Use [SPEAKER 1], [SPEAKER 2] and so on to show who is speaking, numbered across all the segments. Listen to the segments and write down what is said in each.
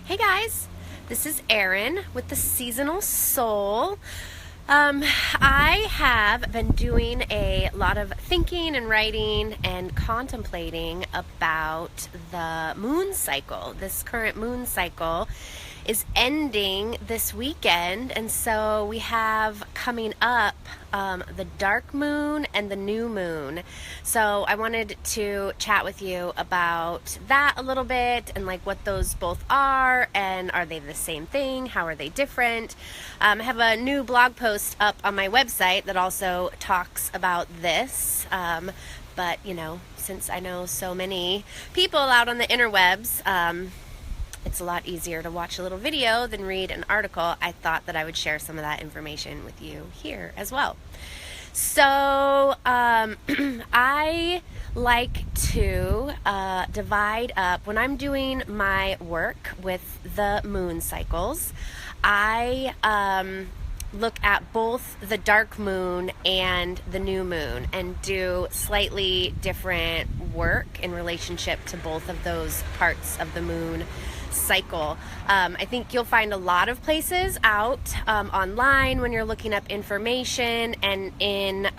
[SPEAKER 1] Hey guys, this is Erin with the Seasonal Soul. I have been doing a lot of thinking and writing and contemplating about the moon cycle. This current moon cycle is ending this weekend, and so we have coming up the dark moon and the new moon. So I wanted to chat with you about that a little bit and like what those both are, and are they the same thing? How are they different? I have a new blog post up on my website that also talks about this. But since I know so many people out on the interwebs, it's a lot easier to watch a little video than read an article. I thought that I would share some of that information with you here as well. So I like to divide up, when I'm doing my work with the moon cycles, I look at both the dark moon and the new moon and do slightly different work in relationship to both of those parts of the moon cycle. I think you'll find a lot of places out online when you're looking up information and in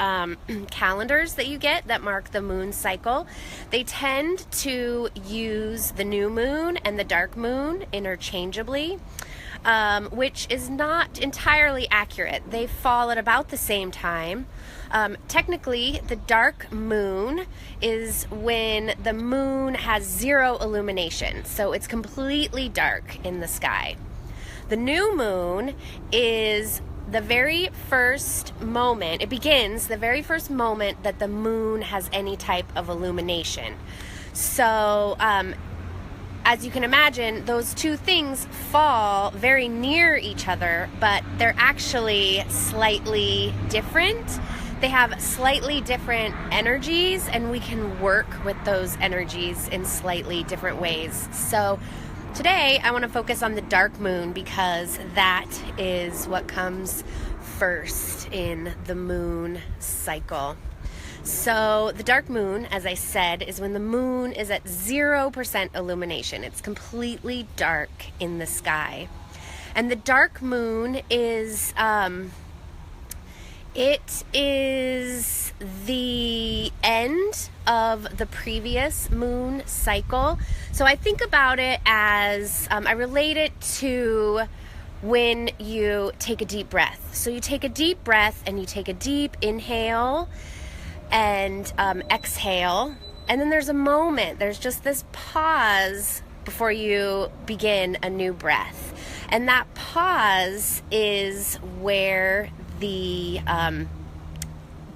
[SPEAKER 1] calendars that you get that mark the moon cycle. They tend to use the new moon and the dark moon interchangeably, which is not entirely accurate. They fall at about the same time. Technically, the dark moon is when the moon has zero illumination, so it's completely dark in the sky. The new moon is the very first moment, it begins the very first moment that the moon has any type of illumination. So, as you can imagine, those two things fall very near each other, but they're actually slightly different. They have slightly different energies, and we can work with those energies in slightly different ways. So today I want to focus on the dark moon because that is what comes first in the moon cycle. So the dark moon, as I said, is when the moon is at 0% illumination. It's completely dark in the sky. And the dark moon is, it is the end of the previous moon cycle. So I think about it as, I relate it to when you take a deep breath. So you take a deep breath and you take a deep inhale and exhale, and then there's a moment, there's just this pause before you begin a new breath, and that pause is where the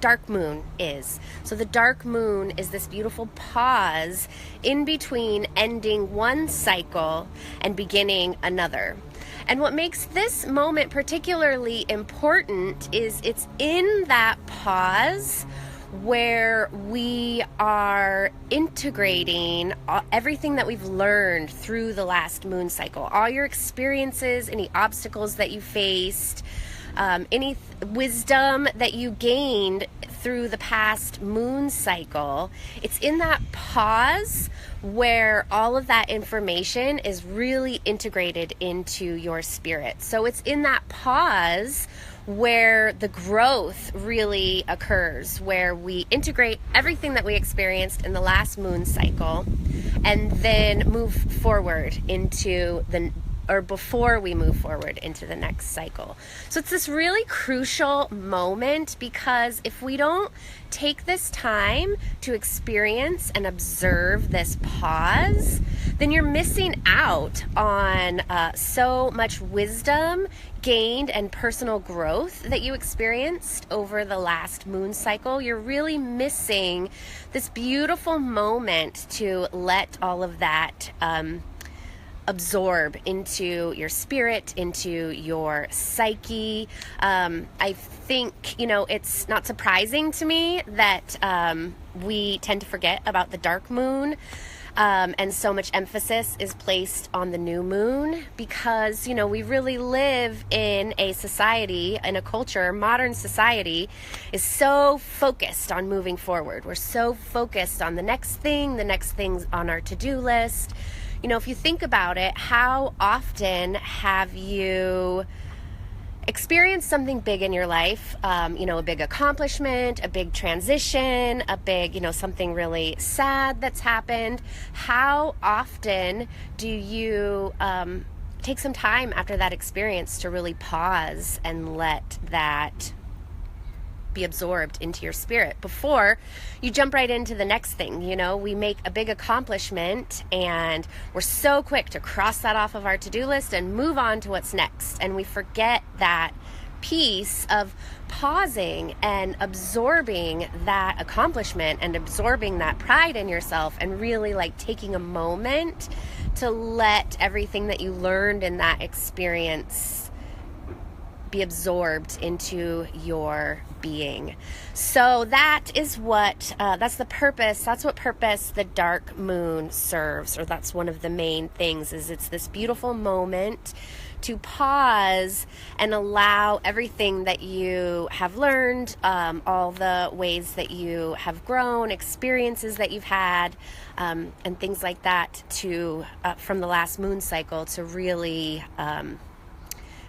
[SPEAKER 1] dark moon is. So the dark moon is this beautiful pause in between ending one cycle and beginning another. And what makes this moment particularly important is it's in that pause where we are integrating everything that we've learned through the last moon cycle, all your experiences, any obstacles that you faced, any wisdom that you gained through the past moon cycle. It's in that pause where all of that information is really integrated into your spirit. So it's in that pause where the growth really occurs, where we integrate everything that we experienced in the last moon cycle and then move forward into before we move forward into the next cycle. So it's this really crucial moment, because if we don't take this time to experience and observe this pause, then you're missing out on so much wisdom gained and personal growth that you experienced over the last moon cycle. You're really missing this beautiful moment to let all of that absorb into your spirit, into your psyche. I think, it's not surprising to me that we tend to forget about the dark moon. And so much emphasis is placed on the new moon because, we really live in a society, in a culture, modern society is so focused on moving forward. We're so focused on the next things on our to-do list. if you think about it, how often have you experienced something big in your life, a big accomplishment, a big transition, a big, something really sad that's happened? How often do you take some time after that experience to really pause and let that be absorbed into your spirit before you jump right into the next thing? We make a big accomplishment and we're so quick to cross that off of our to-do list and move on to what's next, and we forget that piece of pausing and absorbing that accomplishment and absorbing that pride in yourself, and really taking a moment to let everything that you learned in that experience be absorbed into your being. So that is that's the purpose. That's what purpose the dark moon serves, or that's one of the main things. Is it's this beautiful moment to pause and allow everything that you have learned, all the ways that you have grown, experiences that you've had, and things like that to from the last moon cycle to really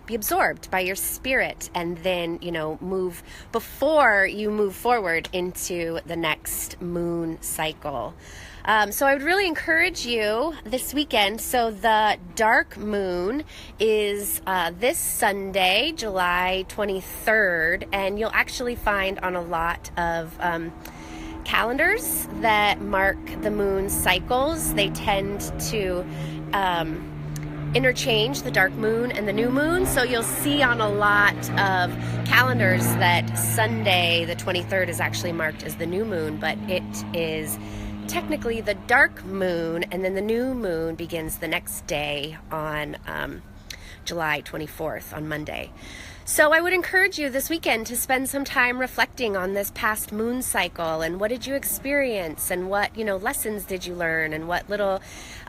[SPEAKER 1] be absorbed by your spirit, and then, move before you move forward into the next moon cycle. So I would really encourage you this weekend. So the dark moon is this Sunday, July 23rd, and you'll actually find on a lot of calendars that mark the moon cycles. They tend to interchange the dark moon and the new moon. So you'll see on a lot of calendars that Sunday, the 23rd, is actually marked as the new moon, but it is technically the dark moon, and then the new moon begins the next day on July 24th, on Monday. So I would encourage you this weekend to spend some time reflecting on this past moon cycle, and what did you experience, and what, lessons did you learn, and what little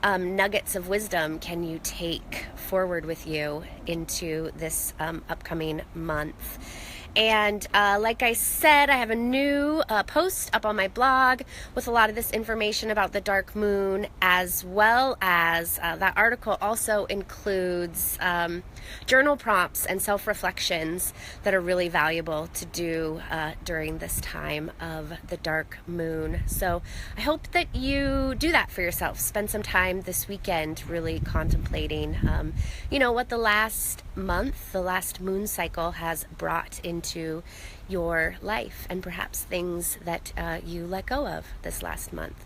[SPEAKER 1] nuggets of wisdom can you take forward with you into this upcoming month. And like I said, I have a new post up on my blog with a lot of this information about the dark moon, as well as that article also includes journal prompts and self-reflections that are really valuable to do during this time of the dark moon. So I hope that you do that for yourself. Spend some time this weekend really contemplating, what the last month, the last moon cycle has brought into your life, and perhaps things that you let go of this last month.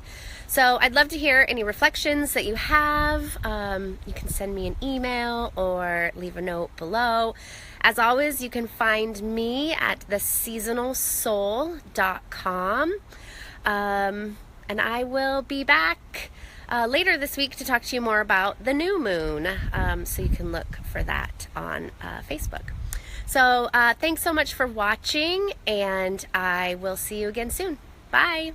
[SPEAKER 1] So I'd love to hear any reflections that you have. You can send me an email or leave a note below. As always, you can find me at theseasonalsoul.com. And I will be back later this week to talk to you more about the new moon. So you can look for that on Facebook. So thanks so much for watching, and I will see you again soon. Bye.